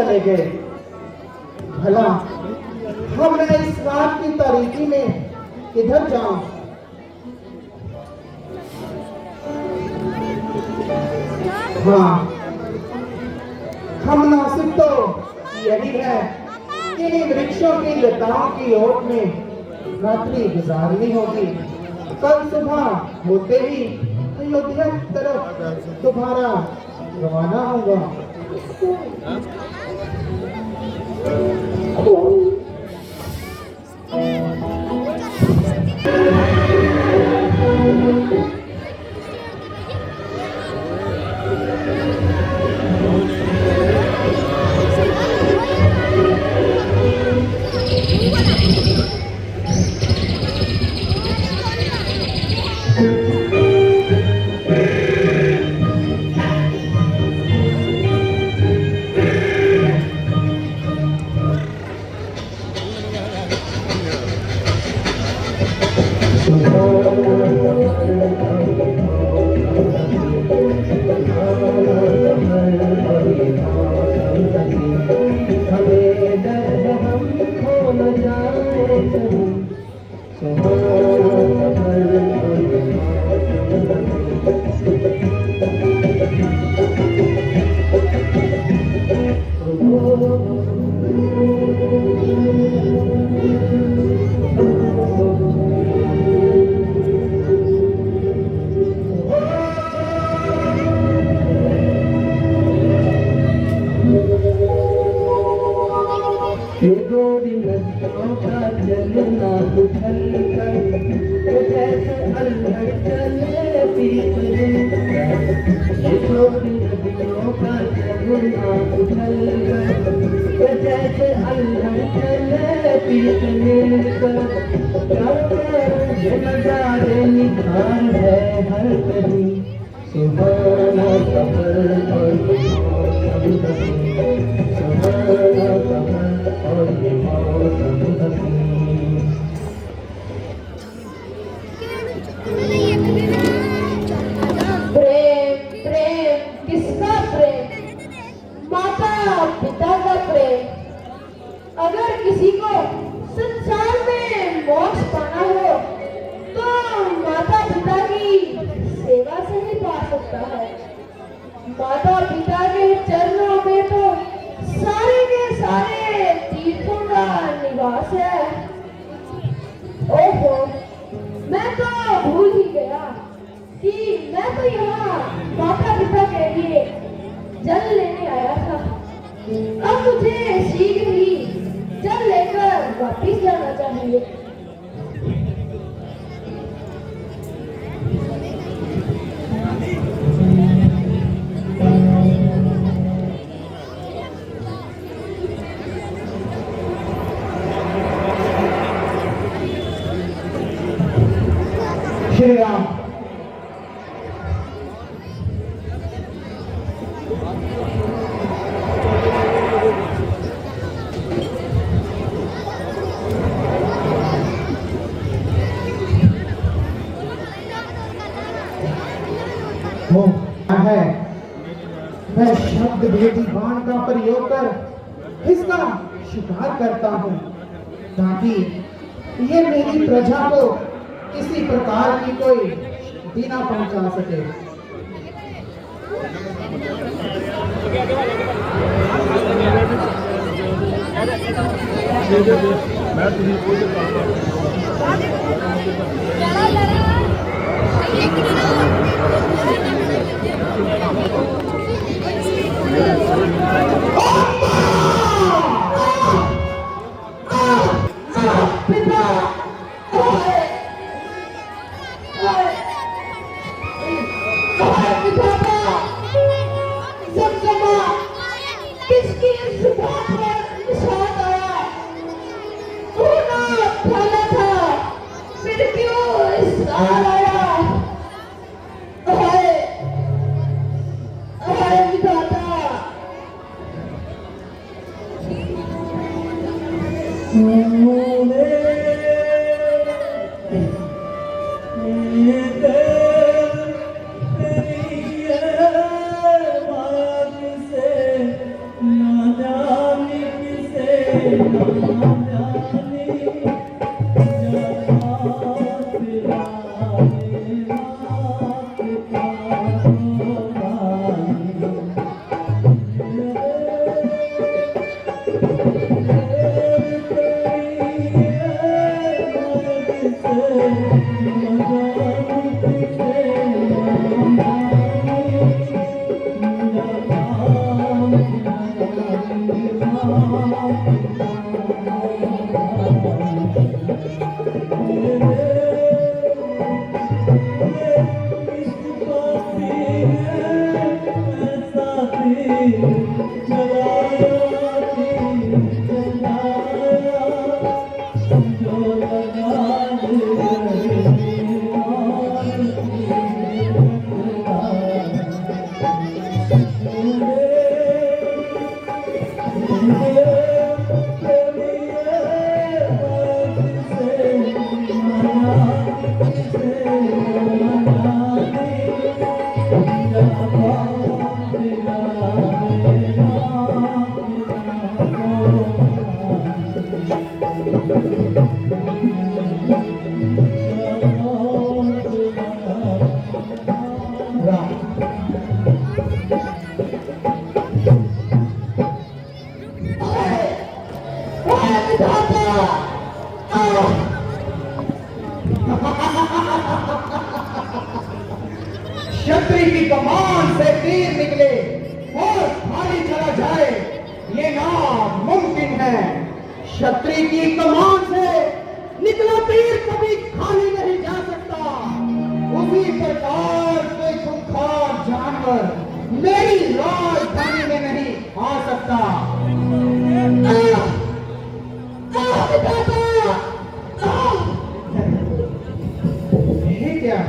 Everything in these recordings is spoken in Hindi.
चले गए। भला अब मैं इस रात की तारीकी में किधर जाऊं? हाँ, हम नासिक तो यही है कि इन वृक्षों की लताओं की ओट में रात्रि गुजारनी होगी। कल सुबह होते ही अयोध्या की तरफ दोबारा रवाना होगा। अगर किसी को संसार में मोक्ष पाना हो तो माता पिता की सेवा से ही पा सकता है। माता पिता के चरणों में तो सारे के सारे तीर्थों का निवास है। ओहो, मैं तो भूल ही गया कि मैं तो यहाँ माता पिता के लिए जल लेने आया था। अब मुझे शीघ्र ही जल लेकर वापिस जाना चाहिए। श्री राम। है मैं शब्द भेदी बाण का प्रयोग कर इसका शिकार करता हूँ ताकि ये मेरी प्रजा को किसी प्रकार की कोई क्षति ना पहुंचा सके। ना क्षत्रिय की कमान से तीर निकले और खाली चला जाए, ये नामुमकिन है। क्षत्रिय की कमान से निकला तीर कभी खाली नहीं जा सकता। उसी प्रकार कोई खूंखार जानवर मेरी राजधानी में नहीं आ सकता। ये क्या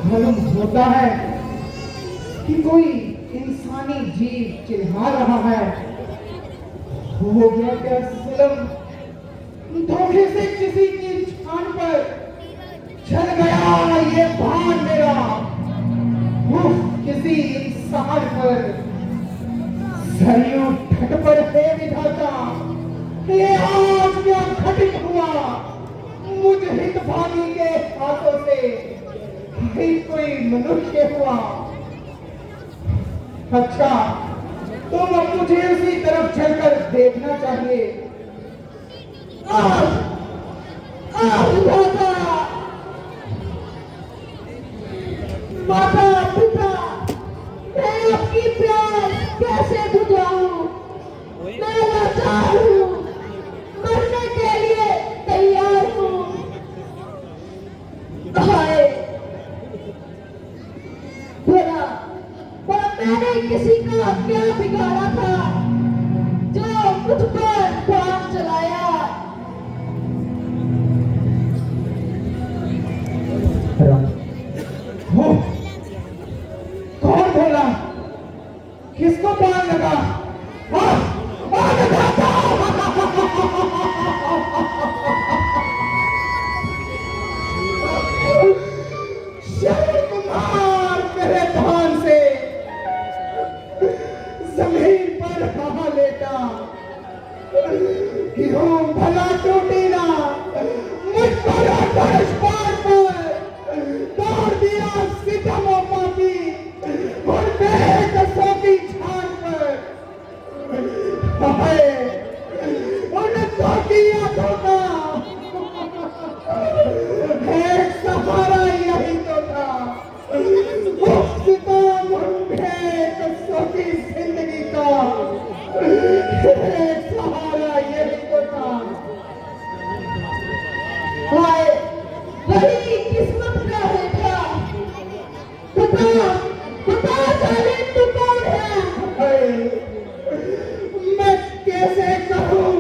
मालूम होता है कि कोई इंसानी जीव चिल्ला रहा है। हो गया क्या जुल्म, धोखे से किसी की छान पर चल गया ये भान मेरा। किसी इंसान पर सरयू तट पर है विधाता, ये आज क्या घटित हुआ मुझ हितभागी के हाथों से। कोई मनुष्य हुआ। अच्छा, तो अब मुझे उसी तरफ चलकर देखना चाहिए। माता पिता, मैं आपकी प्यास कैसे बुझाऊं? मैं लाचार हूँ, मरने के लिए तैयार हूँ। हाय भला मैंने किसी का क्या बिगाड़ा था जो मुझ पर बाण चलाया? कौन बोला? किसको बाण लगा? शरीर कुमार मेरे धान से जमीन पर कहा लेटा, क्यों भला टूटी ना मुझ पर आकाश पार पर तोड़ दिया सितम और पापी और बेकसों की छान पर। हाय उन धोखिया धोखा, एक सहारा यही तो था। सितम और बेकसों की जिंदगी का एक सहारा यही तो था। हाय वही किस्मत का है क्या? बता जालिम तू कौन है? मैं कैसे कहूँ,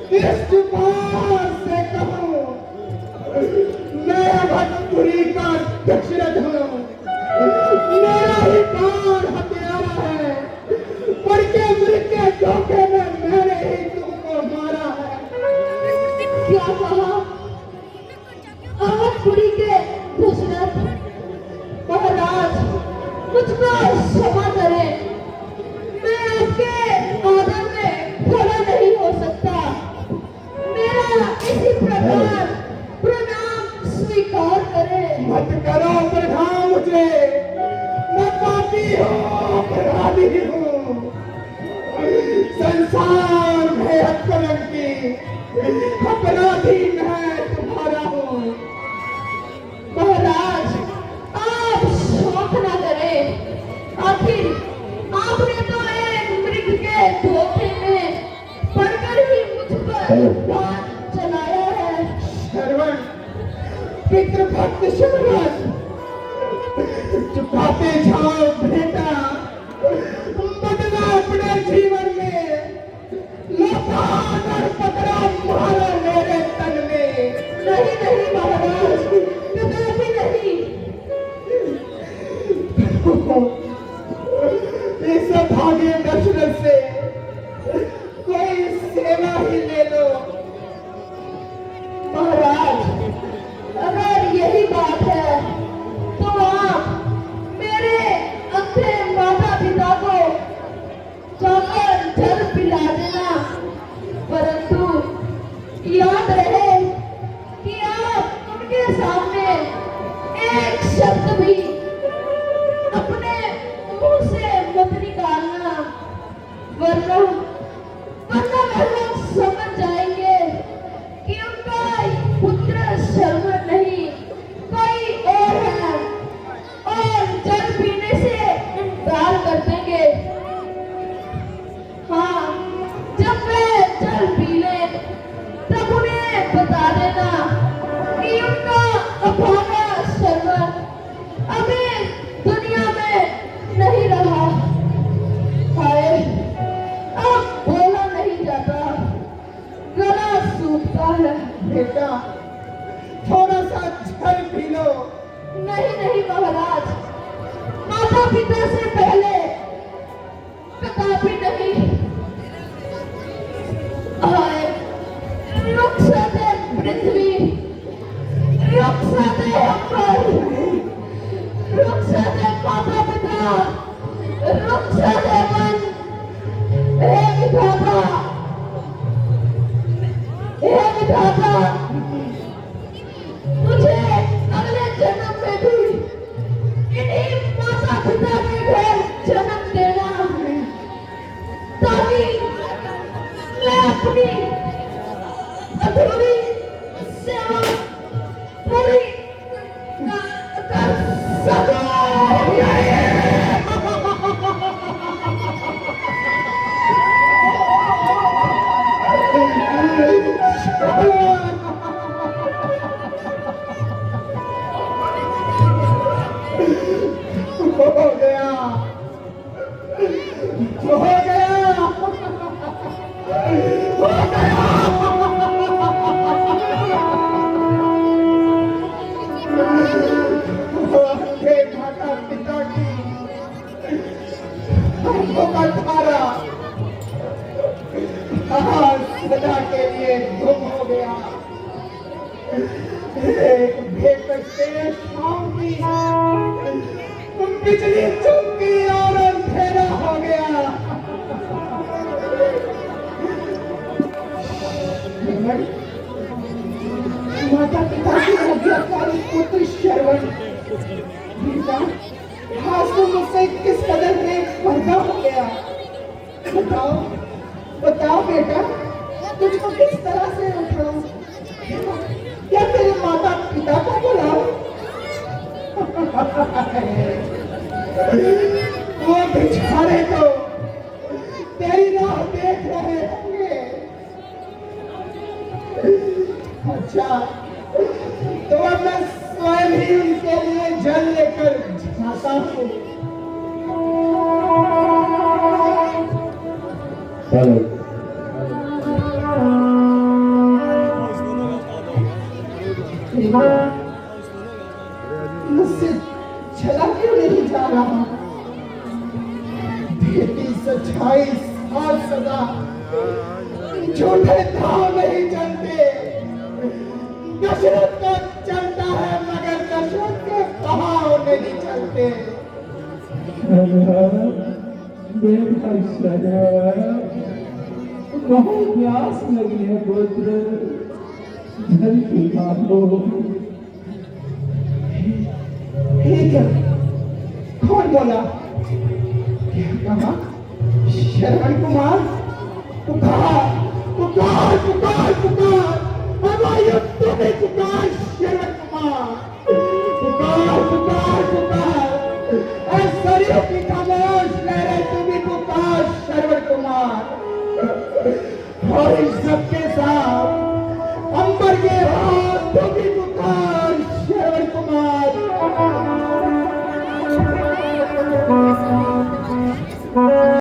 किस जुबान से कहूँ? मैं अवधपुरी का दशरथ हूँ। मेरा ही प्राण हत्यारा है, पर के मृत के धोखे में मैंने ही तुमको मारा है। क्या कहा? अवधपुरी के दशरथ महाराज, मुझको क्षमा करें। मैं आपके आदर अपराधी हूँ, संसार में कलंकी, अपराधी मैं तुम्हारा हूँ। महाराज, आप शोक न करें। आखिर आपने तो एक मृग के धोखे में पड़कर ही मुझ पर बात चलाया है। श्रवण, पितृभक्त श्रवण, चुकाते जाओ बेटा, बदला अपने जीवन में, लौटान और पकड़ा मारा मेरे तन में। नहीं नहीं महाराज, कदापि नहीं। इस भाग्य दर्शन से कोई सेवा ही ले लो। महाराज, अगर यही बात है तो आप मेरे अंधे माता पिता को जाकर जल पिला देना, परंतु याद रहे कि आप उनके सामने एक शब्द भी अपने मुंह से मत निकालना, वरना वरना वे लोग समझ जाएंगे कि उनका पुत्र शर्मन नहीं कोई और है और जल पीने से इनकार कर देंगे। हाँ, जब वे जल पी ले तब उन्हें बता देना कि उनका अभागा शर्मन अभी दुनिया में नहीं रहा। हाय, अब बोला नहीं जाता, गला सूखता है। बेटा, थोड़ा सा जल पी लो। नहीं नहीं महाराज, माता पिता से पहले कदापि नहीं। हाय, रुखसाते पृथ्वी, रुखसाते अंबर, रुखसाते माता पिता, रुखसाते मन, हे विधाता, हे विधाता, मुझे अगले जन्म में भी इन्हीं माता पिता के घर जन्म देना है, ताकि मैं अपनी अधूरी सेवा पूरी कर सकूं। हो गया, हो गया, हो गया। अंधे माता पिता की आंखों का तारा आज सदा के लिए गुम हो गया। एक बेकसे शाम की बिजली चमकी और अंधेरा हो गया। माता पिता की आज्ञाकारी पुत्र श्रवण, बेटा, आज तो मुझसे किस कदर में पर्दा हो गया। बताओ, बताओ बेटा, तुझको किस तरह से उठाऊं? क्या तेरे माता पिता को बुलाऊं? वो बेचारे तो तेरी राह देख रहे होंगे। अच्छा, तो अब मैं स्वयं ही उनके लिए जल लेकर जाता हूँ। मुझसे चला क्यों नहीं जा रहा? बेटी सच्चाई साथ सदा, झूठे दाव नहीं चलते। दशरथ को चलता है मगर दशरथ के बहाव नहीं चलते। बहुत प्यास लगी है पुत्र, जल पीना हो। ठीक है, कौन बोला? कहा श्रवण कुमार पुकार पुकार पुकार पुकार युद्ध में पुकार श्रवण कुमार पुकार पुकार पुकार सरयू की खामोश लहरें तुम्हें पुकार श्रवण कुमार और इस सबके साथ अंबर के